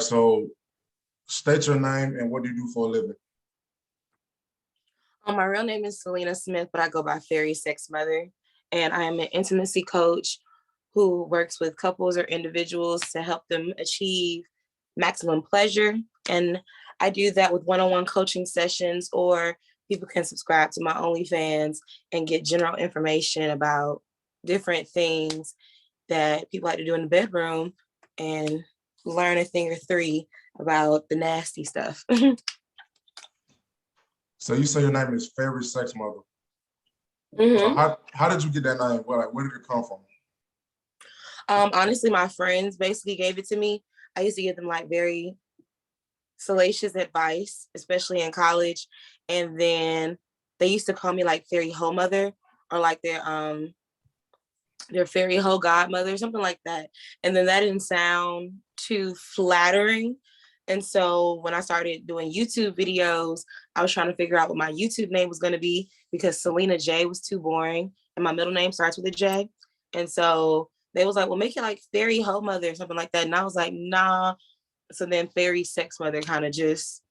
so state your name and what do you do for a living? My real name is Selena Smith, but I go by Fairy Sex Mother. And I am an intimacy coach who works with couples or individuals to help them achieve maximum pleasure. And I do that with one-on-one coaching sessions, or people can subscribe to my OnlyFans and get general information about different things that people like to do in the bedroom and learn a thing or three about the nasty stuff. So you say your name is Fairy Sex Mother. Mm-hmm. How did you get that name? Where did it come from? Honestly, my friends basically gave it to me. I used to give them like very salacious advice, especially in college. And then they used to call me like Fairy Ho Mother, or like their Fairy Ho Godmother, something like that. And then that didn't sound too flattering. And so when I started doing YouTube videos, I was trying to figure out what my YouTube name was going to be, because Selena J was too boring and my middle name starts with a J. And so they was like, well, make it like Fairy Ho Mother or something like that. And I was like, nah. So then Fairy Sex Mother kind of just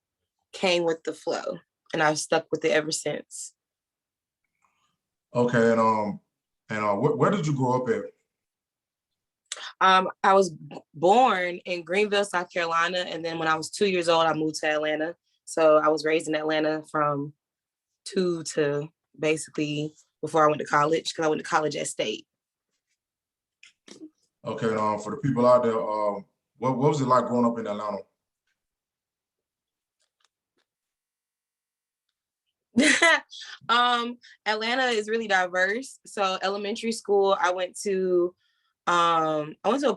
came with the flow, and I've stuck with it ever since. Okay, and where did you grow up at? I was born in Greenville, South Carolina, and then when I was 2 years old, I moved to Atlanta. So I was raised in Atlanta from 2 to basically before I went to college, because I went to college at State. Okay, for the people out there, what was it like growing up in Atlanta? Atlanta is really diverse. So elementary school, I went to a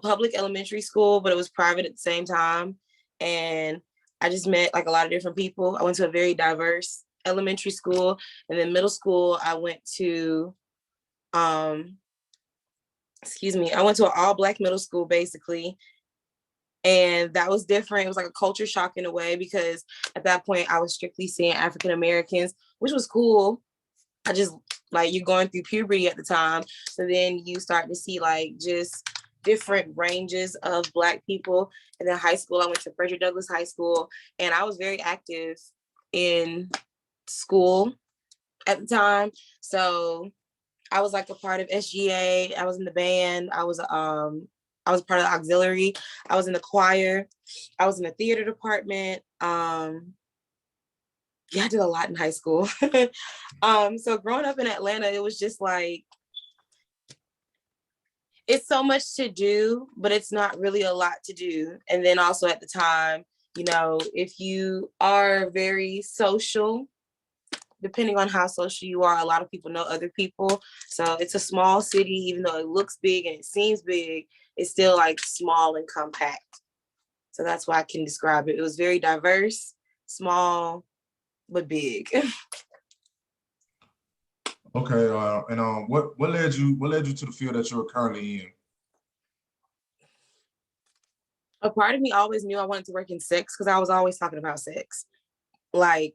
public elementary school, but it was private at the same time. And I just met like a lot of different people. I went to a very diverse elementary school. And then middle school, I went to I went to an all-Black middle school, basically. And that was different. It was like a culture shock in a way, because at that point I was strictly seeing African Americans, which was cool. I just, like, you're going through puberty at the time. So then you start to see like just different ranges of Black people. And then high school, I went to Frederick Douglass High School, and I was very active in school at the time. So I was like a part of SGA. I was in the band. I was part of the auxiliary. I was in the choir. I was in the theater department. Yeah, I did a lot in high school. So growing up in Atlanta, it was just like, it's so much to do, but it's not really a lot to do. And then also at the time, you know, if you are very social, depending on how social you are, a lot of people know other people. So it's a small city, even though it looks big and it seems big, it's still like small and compact. So that's why I can describe it. It was very diverse, small, but big. Okay, and what led you to the field that you're currently in? A part of me always knew I wanted to work in sex, because I was always talking about sex. Like,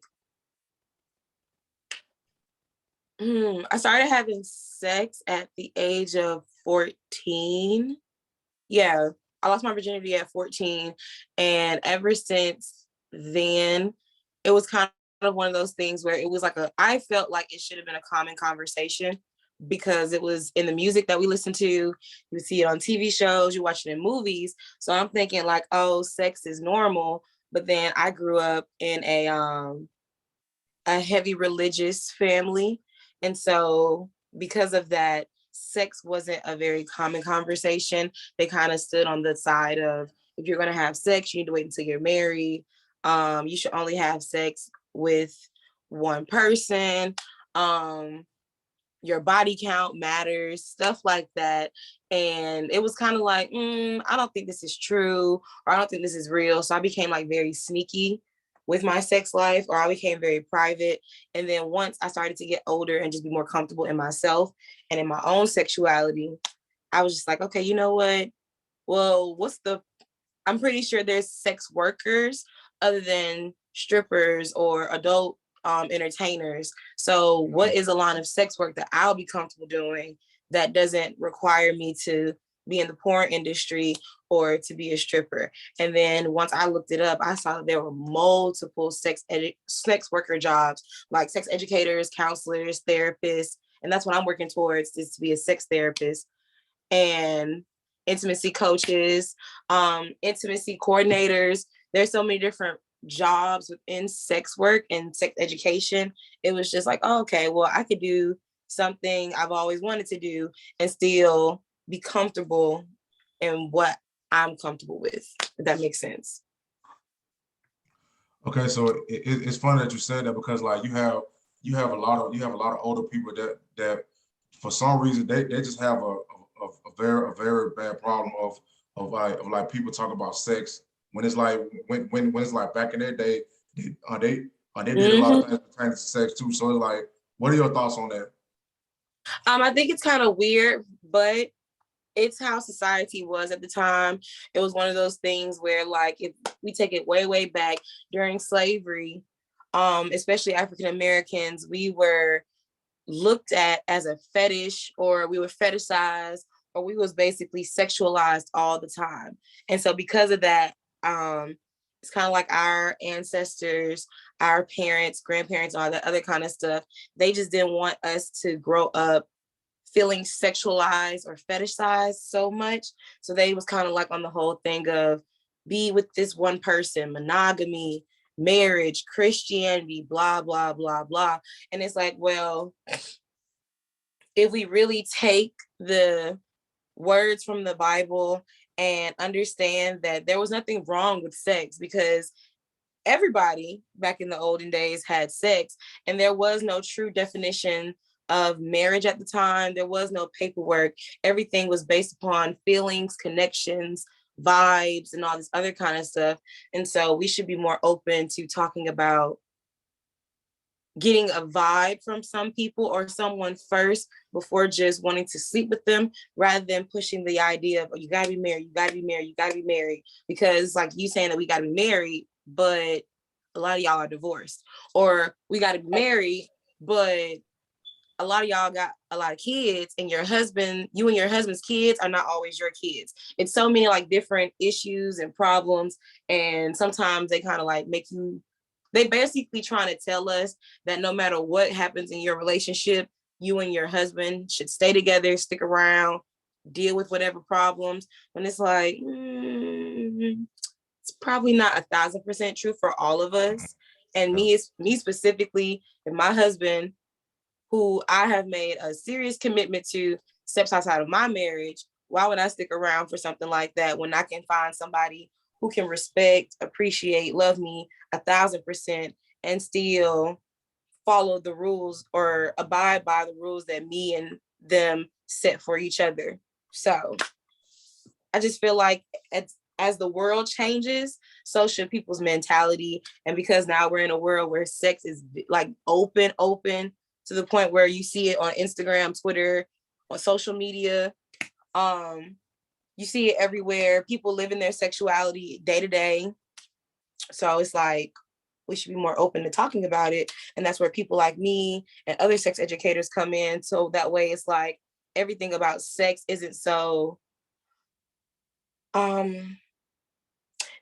I started having sex at the age of 14. Yeah, I lost my virginity at 14. And ever since then, it was kind of one of those things where it was like I felt like it should have been a common conversation, because it was in the music that we listen to. You see it on TV shows, you watch it in movies. So I'm thinking like, oh, sex is normal. But then I grew up in a heavy religious family. And so because of that, sex wasn't a very common conversation. They kind of stood on the side of, if you're going to have sex, you need to wait until you're married. You should only have sex with one person. Your body count matters, stuff like that. And it was kind of like, I don't think this is true, or I don't think this is real. So I became like very sneaky with my sex life, or I became very private. And then once I started to get older and just be more comfortable in myself and in my own sexuality, I was just like, okay, you know what? Well, I'm pretty sure there's sex workers other than strippers or adult entertainers. So what is a line of sex work that I'll be comfortable doing that doesn't require me to be in the porn industry or to be a stripper. And then once I looked it up, I saw that there were multiple sex worker jobs, like sex educators, counselors, therapists. And that's what I'm working towards, is to be a sex therapist, and intimacy coaches, intimacy coordinators. There's so many different jobs within sex work and sex education. It was just like, oh, okay, well, I could do something I've always wanted to do and still be comfortable in what I'm comfortable with, if that makes sense. Okay, so it's funny that you said that, because like you have a lot of older people that for some reason they just have a very bad problem of like people talk about sex when it's like when it's like back in their day they did a lot of things pertaining to sex too. So it's like, what are your thoughts on that? I think it's kind of weird, but it's how society was at the time. It was one of those things where, like, if we take it way back during slavery, especially African Americans, we were looked at as a fetish, or we were fetishized, or we was basically sexualized all the time. And so because of that, it's kind of like our ancestors, our parents, grandparents, all that other kind of stuff, they just didn't want us to grow up feeling sexualized or fetishized so much. So they was kind of like on the whole thing of be with this one person, monogamy, marriage, Christianity, blah, blah, blah, blah. And it's like, well, if we really take the words from the Bible and understand that there was nothing wrong with sex, because everybody back in the olden days had sex, and there was no true definition of marriage at the time. There was no paperwork. Everything was based upon feelings, connections, vibes, and all this other kind of stuff. And so we should be more open to talking about getting a vibe from some people or someone first before just wanting to sleep with them, rather than pushing the idea of, oh, you gotta be married, you gotta be married, you gotta be married. Because like you saying that we gotta be married, but a lot of y'all are divorced. Or we gotta be married, but a lot of y'all got a lot of kids, and you and your husband's kids are not always your kids. It's so many like different issues and problems. And sometimes they kind of like they basically trying to tell us that no matter what happens in your relationship, you and your husband should stay together, stick around, deal with whatever problems. When it's like, it's probably not 1,000% true for all of us. And me specifically, and my husband, who I have made a serious commitment to, steps outside of my marriage, why would I stick around for something like that when I can find somebody who can respect, appreciate, love me 1,000% and still follow the rules or abide by the rules that me and them set for each other? So I just feel like as the world changes, so should people's mentality. And because now we're in a world where sex is like open to the point where you see it on Instagram, Twitter, on social media. You see it everywhere. People living their sexuality day to day. So it's like, we should be more open to talking about it. And that's where people like me and other sex educators come in. So that way it's like everything about sex isn't so,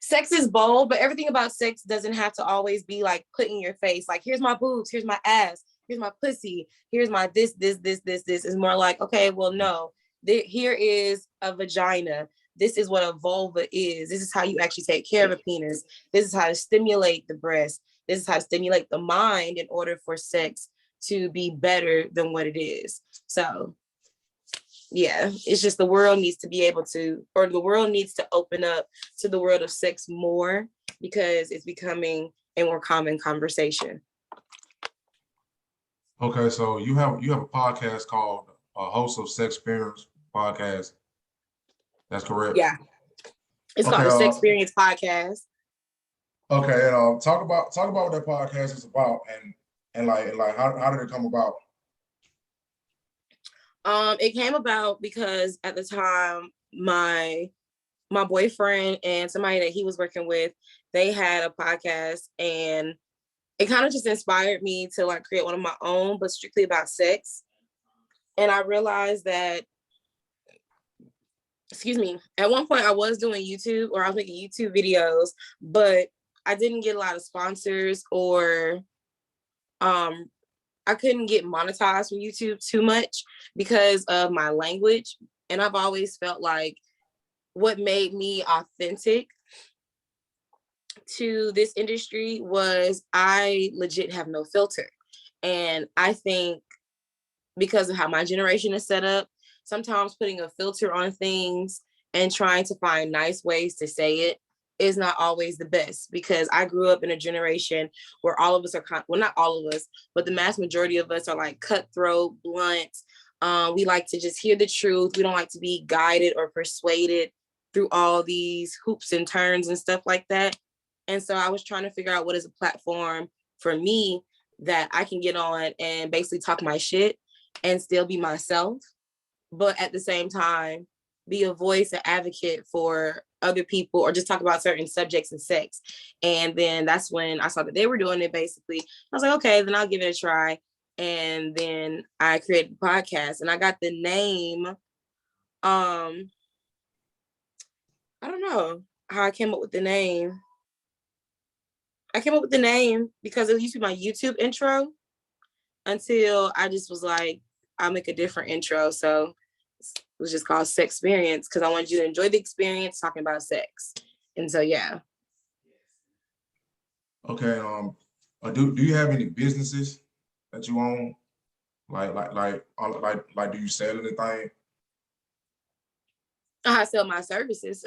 sex is bold, but everything about sex doesn't have to always be like put in your face. Like, here's my boobs, here's my ass, here's my pussy, here's my this. Is more like, okay, well, no, here is a vagina. This is what a vulva is. This is how you actually take care of a penis. This is how to stimulate the breast. This is how to stimulate the mind in order for sex to be better than what it is. So yeah, it's just the world needs to be able to, or the world needs to open up to the world of sex more, because it's becoming a more common conversation. Okay, so you have a podcast called Host of Sexperience podcast. That's correct. Yeah, it's Okay, called the Sexperience podcast. Okay, and talk about what that podcast is about, and like how did it come about? It came about because at the time my boyfriend and somebody that he was working with, they had a podcast, and it kind of just inspired me to like create one of my own, but strictly about sex. And I realized that excuse me, at one point I was doing YouTube, or I was making YouTube videos, but I didn't get a lot of sponsors, or I couldn't get monetized from YouTube too much because of my language. And I've always felt like what made me authentic to this industry was I legit have no filter. And I think because of how my generation is set up, sometimes putting a filter on things and trying to find nice ways to say it is not always the best, because I grew up in a generation where all of us are, well, not all of us, but the mass majority of us are like cutthroat, blunt. We like to just hear the truth. We don't like to be guided or persuaded through all these hoops and turns and stuff like that. And so I was trying to figure out what is a platform for me that I can get on and basically talk my shit and still be myself, but at the same time, be a voice, an advocate for other people, or just talk about certain subjects and sex. And then that's when I saw that they were doing it basically. I was like, okay, then I'll give it a try. And then I created a podcast, and I got the name. I don't know how I came up with the name. I came up with the name because it used to be my YouTube intro, until I just was like, I'll make a different intro. So it was just called Sexperience, because I wanted you to enjoy the experience talking about sex. And so, yeah. Okay. Do you have any businesses that you own? Do you sell anything? I sell my services.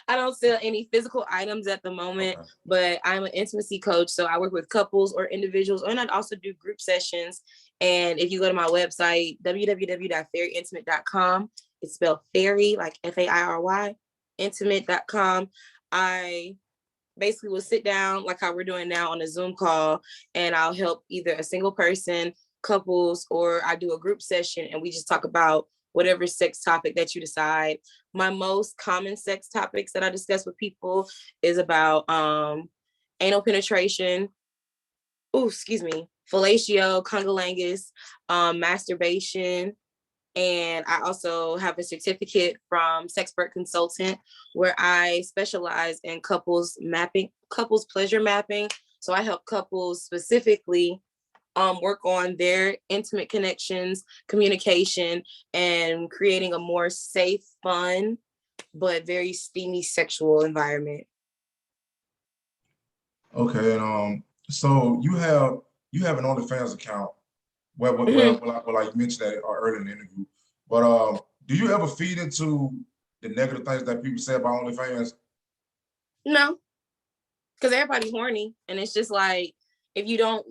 I don't sell any physical items at the moment, Okay. but I'm an intimacy coach. So I work with couples or individuals, and I also do group sessions. And if you go to my website, www.fairyintimate.com, it's spelled fairy, like Fairy, intimate.com. I basically will sit down like how we're doing now on a Zoom call, and I'll help either a single person, couples, or I do a group session, and we just talk about whatever sex topic that you decide. My most common sex topics that I discuss with people is about anal penetration, fellatio, cunnilingus, masturbation. And I also have a certificate from Sexpert Consultant, where I specialize in couples pleasure mapping. So I help couples specifically work on their intimate connections, communication, and creating a more safe, fun, but very steamy sexual environment. Okay. And so you have an OnlyFans account. Well, you mentioned that earlier in the interview. But do you ever feed into the negative things that people say about OnlyFans? No, because everybody's horny, and it's just like, if you don't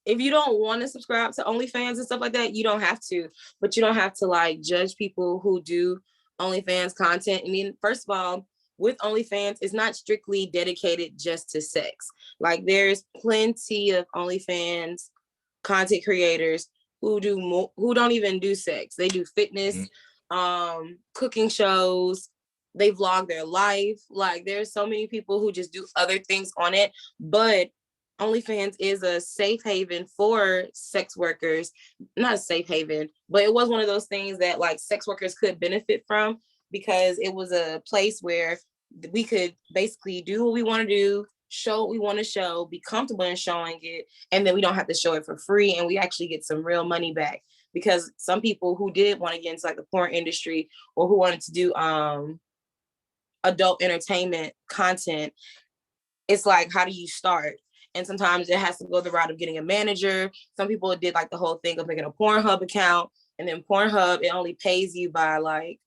want to subscribe to OnlyFans and stuff like that, you don't have to. But you don't have to like judge people who do OnlyFans content. I mean, first of all, with OnlyFans, it's not strictly dedicated just to sex. Like, there's plenty of OnlyFans content creators who who don't even do sex. They do fitness, cooking shows. They vlog their life. Like, there's so many people who just do other things on it. But OnlyFans is a safe haven for sex workers. Not a safe haven, but it was one of those things that like sex workers could benefit from, because it was a place where we could basically do what we want to do, show what we want to show, be comfortable in showing it, and then we don't have to show it for free, and we actually get some real money back. Because some people who did want to get into like the porn industry, or who wanted to do adult entertainment content, it's like, how do you start? And sometimes it has to go the route of getting a manager. Some people did like the whole thing of making a Pornhub account, and then Pornhub, it only pays you by like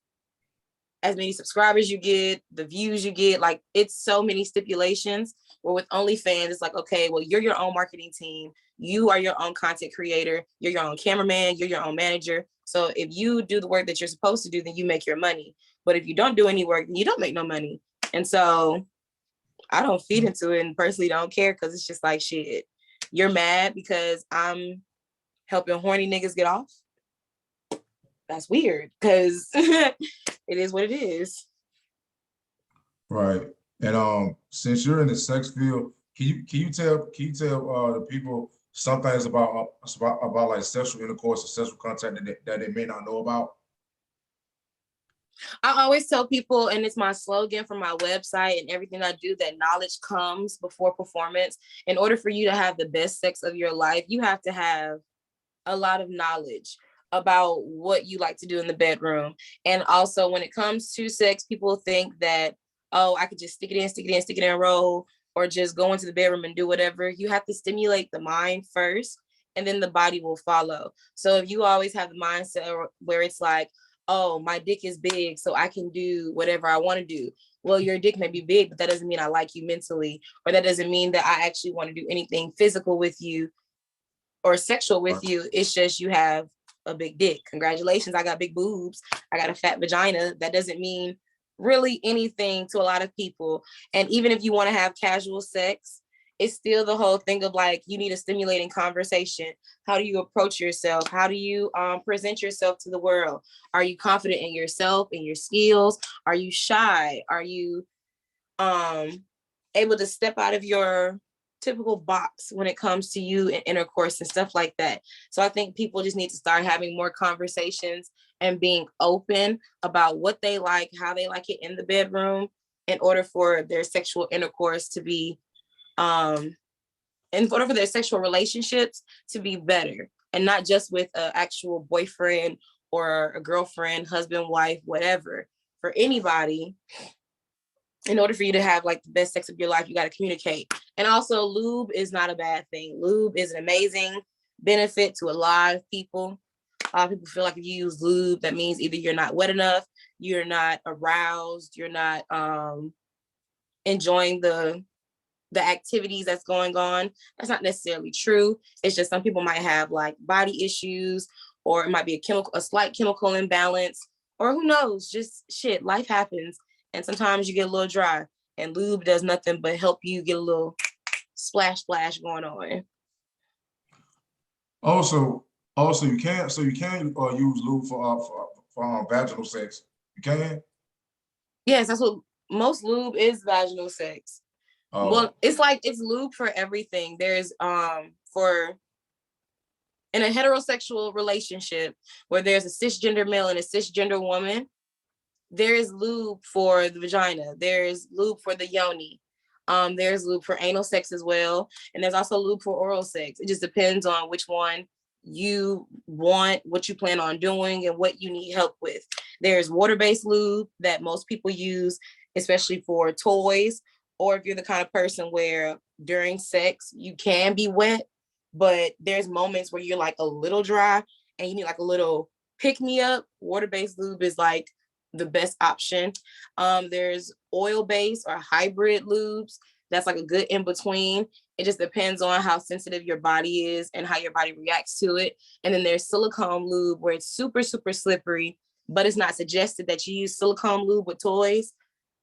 as many subscribers you get, the views you get. Like, it's so many stipulations. Where with OnlyFans, it's like, okay, well, you're your own marketing team. You are your own content creator. You're your own cameraman. You're your own manager. So if you do the work that you're supposed to do, then you make your money. But if you don't do any work, you don't make no money. And so I don't feed into it, and personally don't care, because it's just like, shit, you're mad because I'm helping horny niggas get off? That's weird, because it is what it is. Right. And since you're in the sex field, can you tell the people some things about like sexual intercourse or sexual contact that they may not know about? I always tell people, and it's my slogan for my website and everything I do, that knowledge comes before performance. In order for you to have the best sex of your life, you have to have a lot of knowledge about what you like to do in the bedroom. And also when it comes to sex, people think that, oh, I could just stick it in, roll, or just go into the bedroom and do whatever. You have to stimulate the mind first, and then the body will follow. So if you always have the mindset where it's like, oh, my dick is big, so I can do whatever I want to do. Well, your dick may be big, but that doesn't mean I like you mentally, or that doesn't mean that I actually want to do anything physical with you or sexual with you. It's just you have a big dick. Congratulations, I got big boobs. I got a fat vagina. That doesn't mean really anything to a lot of people. And even if you want to have casual sex, it's still the whole thing of like, you need a stimulating conversation. How do you approach yourself? How do you present yourself to the world? Are you confident in yourself and your skills? Are you shy? Are you able to step out of your typical box when it comes to you and intercourse and stuff like that? So I think people just need to start having more conversations and being open about what they like, how they like it in the bedroom, in order for their sexual intercourse to be in order for their sexual relationships to be better, and not just with an actual boyfriend or a girlfriend, husband, wife, whatever. For anybody, in order for you to have like the best sex of your life, you got to communicate. And also, lube is not a bad thing. Lube is an amazing benefit to a lot of people. A lot of people feel like if you use lube, that means either you're not wet enough, you're not aroused, you're not enjoying the activities that's going on. That's not necessarily true. It's just some people might have like body issues, or it might be a slight chemical imbalance, or who knows, just shit, life happens. And sometimes you get a little dry, and lube does nothing but help you get a little splash going on. Also, you can use lube for vaginal sex. You can. Yes, that's what most lube is, vaginal sex. Well, it's lube for everything. There's for in a heterosexual relationship where there's a cisgender male and a cisgender woman, there is lube for the vagina. There's lube for the yoni. There's lube for anal sex as well. And there's also lube for oral sex. It just depends on which one you want, what you plan on doing, and what you need help with. There's water-based lube that most people use, especially for toys, or if you're the kind of person where during sex you can be wet, but there's moments where you're like a little dry and you need like a little pick-me-up. Water-based lube is like the best option. There's oil-based or hybrid lubes. That's like a good in-between. It just depends on how sensitive your body is and how your body reacts to it. And then there's silicone lube, where it's super, super slippery, but it's not suggested that you use silicone lube with toys,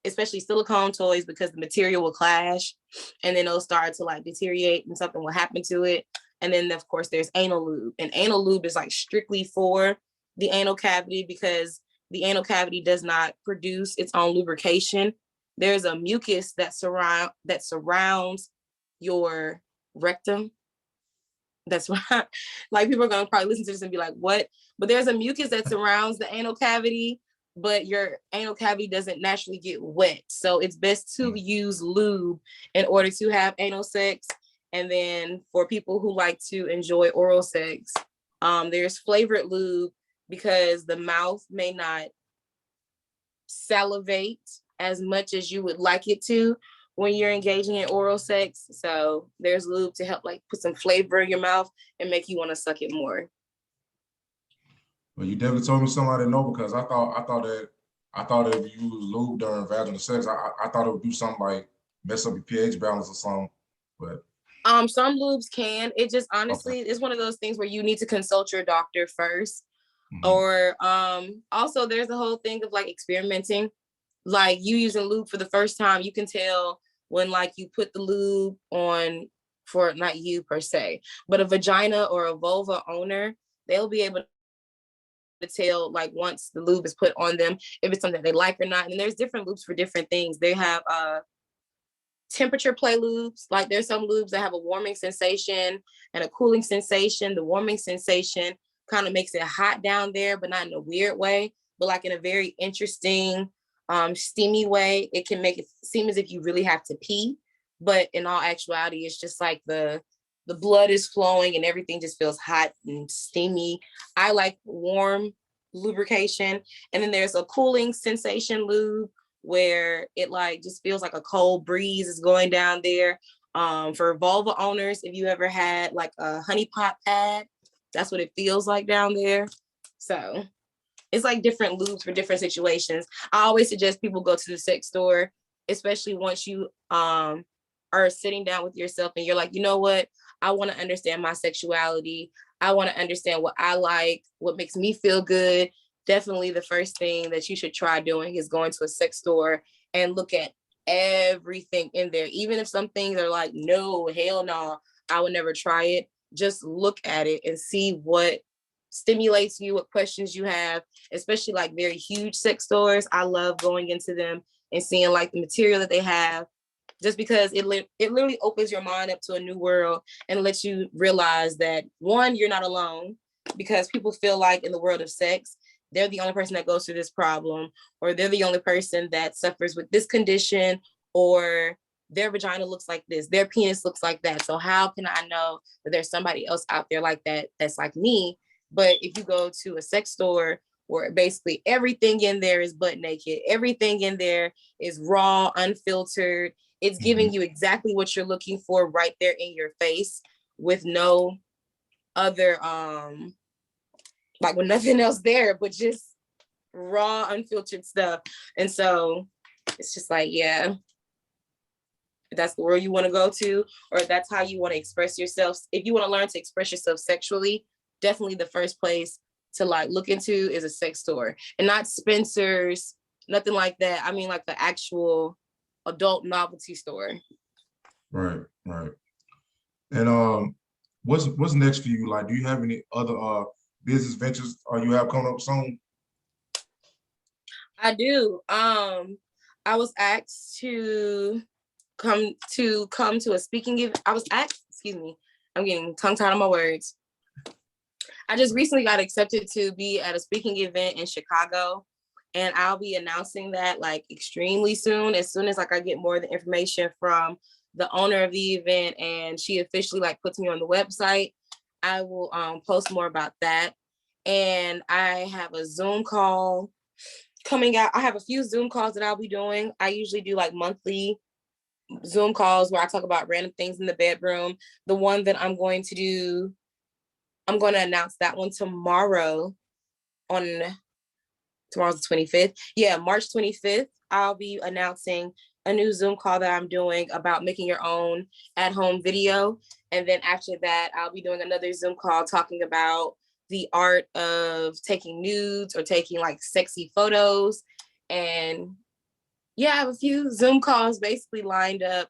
especially silicone toys, because the material will clash and then it'll start to like deteriorate and something will happen to it. And then of course there's anal lube, and anal lube is like strictly for the anal cavity, because the anal cavity does not produce its own lubrication. There's a mucus that surrounds your rectum. That's right. Like, people are gonna probably listen to this and be like, what? But there's a mucus that surrounds the anal cavity, but your anal cavity doesn't naturally get wet. So it's best to use lube in order to have anal sex. And then for people who like to enjoy oral sex, there's flavored lube, because the mouth may not salivate as much as you would like it to when you're engaging in oral sex. So there's lube to help like put some flavor in your mouth and make you want to suck it more. Well, you definitely told me something I didn't know, because I thought that if you use lube during vaginal sex, I thought it would do something like mess up your pH balance or something. But some lubes can. It just honestly, okay, it's one of those things where you need to consult your doctor first. Mm-hmm. Or also there's the whole thing of like experimenting. Like, you using lube for the first time, you can tell when like you put the lube on, for not you per se, but a vagina or a vulva owner, they'll be able to tell like once the lube is put on them if it's something they like or not. And there's different lubes for different things. They have temperature play lubes. Like, there's some lubes that have a warming sensation and a cooling sensation. The warming sensation kind of makes it hot down there, but not in a weird way. but like in a very interesting, steamy way. It can make it seem as if you really have to pee, but in all actuality, it's just like the blood is flowing and everything just feels hot and steamy. I like warm lubrication. And then there's a cooling sensation lube where it like just feels like a cold breeze is going down there. For vulva owners, if you ever had like a honey pot pad, that's what it feels like down there. So it's like different lubes for different situations. I always suggest people go to the sex store, especially once you are sitting down with yourself and you're like, you know what? I want to understand my sexuality. I want to understand what I like, what makes me feel good. Definitely the first thing that you should try doing is going to a sex store and look at everything in there. Even if some things are like, no, hell no, I would never try it. Just look at it and see what stimulates you, what questions you have, especially like very huge sex stores. I love going into them and seeing like the material that they have, just because it literally opens your mind up to a new world and lets you realize that, one, you're not alone, because people feel like in the world of sex, they're the only person that goes through this problem, or they're the only person that suffers with this condition, or their vagina looks like this, their penis looks like that. So how can I know that there's somebody else out there like that, that's like me? But if you go to a sex store where basically everything in there is butt naked, everything in there is raw, unfiltered, it's giving you exactly what you're looking for right there in your face, with no other, like with nothing else there, but just raw, unfiltered stuff. And so it's just like, yeah, if that's the world you want to go to, or if that's how you want to express yourself. If you want to learn to express yourself sexually, definitely the first place to like look into is a sex store, and not Spencer's, nothing like that. I mean, like the actual adult novelty store. Right, right. And what's next for you? Like, do you have any other business ventures you have coming up soon? I do. I was asked to come to a speaking event. I was asked, excuse me, I'm getting tongue tied on my words. I just recently got accepted to be at a speaking event in Chicago, and I'll be announcing that like extremely soon, as soon as like I get more of the information from the owner of the event and she officially like puts me on the website. I will post more about that. And I have a Zoom call coming out. I have a few Zoom calls that I'll be doing. I usually do like monthly Zoom calls where I talk about random things in the bedroom. The one that I'm going to do, I'm going to announce that one tomorrow. Tomorrow's the 25th. Yeah, March 25th, I'll be announcing a new Zoom call that I'm doing about making your own at-home video. And then after that, I'll be doing another Zoom call talking about the art of taking nudes or taking like sexy photos. And yeah, I have a few Zoom calls basically lined up.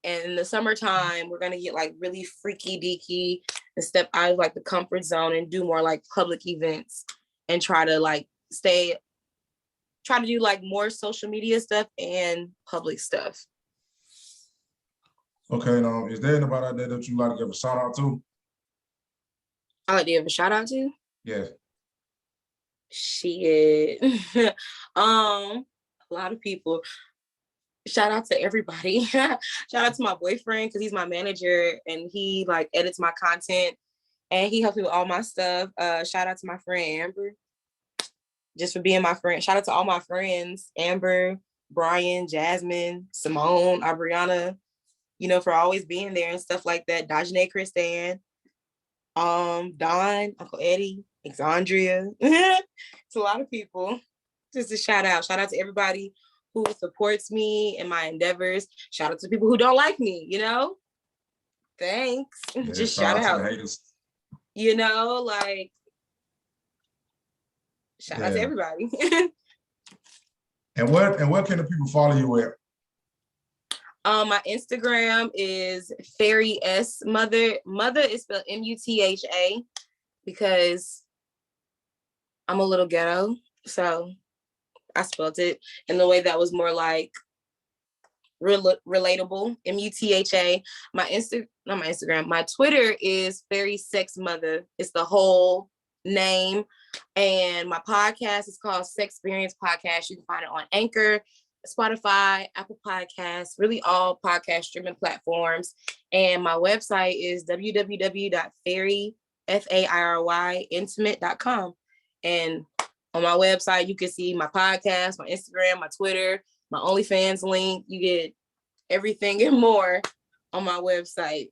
And in the summertime, we're gonna get like really freaky deaky and step out of like the comfort zone and do more like public events and try to do like more social media stuff and public stuff. Okay, now is there anybody out there that you like to give a shout out to? I like to give a shout out to. Yes. Shit. A lot of people. Shout out to everybody. Shout out to my boyfriend, because he's my manager and he like edits my content and he helps me with all my stuff. Shout out to my friend Amber, just for being my friend. Shout out to all my friends, Amber, Brian, Jasmine, Simone, Aubriana, for always being there and stuff like that. Dajane, Christan, Don, Uncle Eddie, Exandria. It's a lot of people. Just a shout out. Shout out to everybody who supports me in my endeavors. Shout out to people who don't like me, Thanks. Yeah, just shout out. To the haters. Like shout out to everybody. And where can the people follow you at? My Instagram is Fairy S Mother. Mother is spelled Mutha, because I'm a little ghetto, so I spelled it in the way that was more like relatable. Mutha. My Twitter is Fairy Sex Mother. It's the whole name. And my podcast is called Sexperience Podcast. You can find it on Anchor, Spotify, Apple Podcasts, really all podcast streaming platforms. And my website is www.fairyintimate.com. And on my website, you can see my podcast, my Instagram, my Twitter, my OnlyFans link. You get everything and more on my website.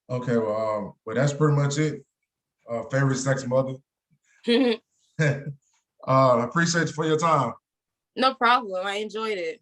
Okay, well, that's pretty much it. Favorite sex mother. I appreciate you for your time. No problem. I enjoyed it.